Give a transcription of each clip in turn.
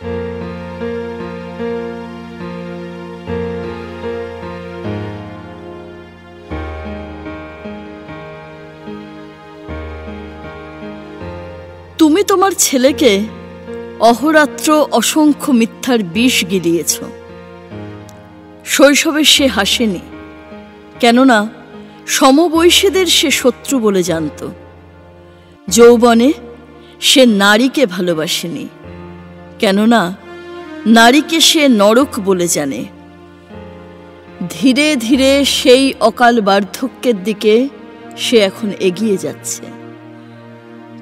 তুমি তোমার ছেলেকে অহরাত্র অসংখ্য মিথ্যার বিষ গিলিয়েছ। শৈশবে সে হাসেনি, কেননা সমবয়সীদের সে শত্রু বলে জানত। যৌবনে সে নারীকে ভালোবাসেনি, কেননা নারীকে সে নরক বলে জানে। ধীরে ধীরে সেই অকাল বার্ধক্যের দিকে সে এখন এগিয়ে যাচ্ছে।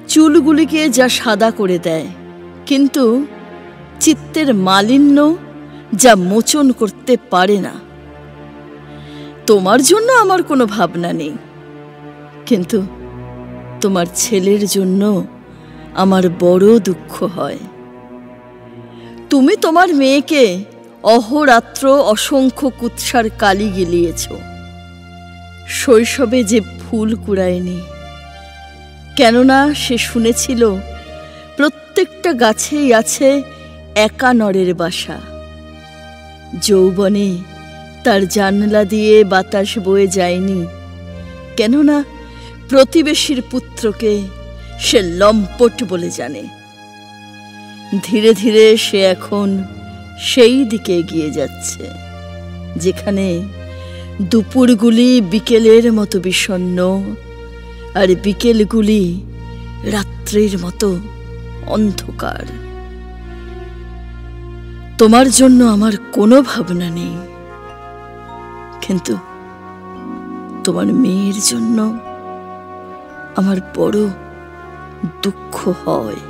চুলগুলিকে যা সাদা করে দেয়, কিন্তু চিত্তের মালিন্য যা মোচন করতে পারে না। তোমার জন্য আমার কোনো ভাবনা নেই, কিন্তু তোমার ছেলের জন্য আমার বড় দুঃখ হয়। তুমি তোমার মেয়েকে অহরাত্র অসংখ্য কুৎসার কালি গিলিয়েছ। শৈশবে যে ফুল কুড়ায়নি, কেননা সে শুনেছিল প্রত্যেকটা গাছেই আছে একা নরের বাসা। যৌবনে তার জানলা দিয়ে বাতাস বয়ে যায়নি, কেননা প্রতিবেশীর পুত্রকে সে লম্পট বলে জানে। ধীরে ধীরে সে এখন সেই দিকে এগিয়ে যাচ্ছে যেখানে দুপুরগুলি বিকেলের মতো বিষণ্ণ, আর বিকেলগুলি রাত্রির মতো অন্ধকার। তোমার জন্য আমার কোনো ভাবনা নেই, কিন্তু তোমার মেয়ের জন্য আমার বড় দুঃখ হয়।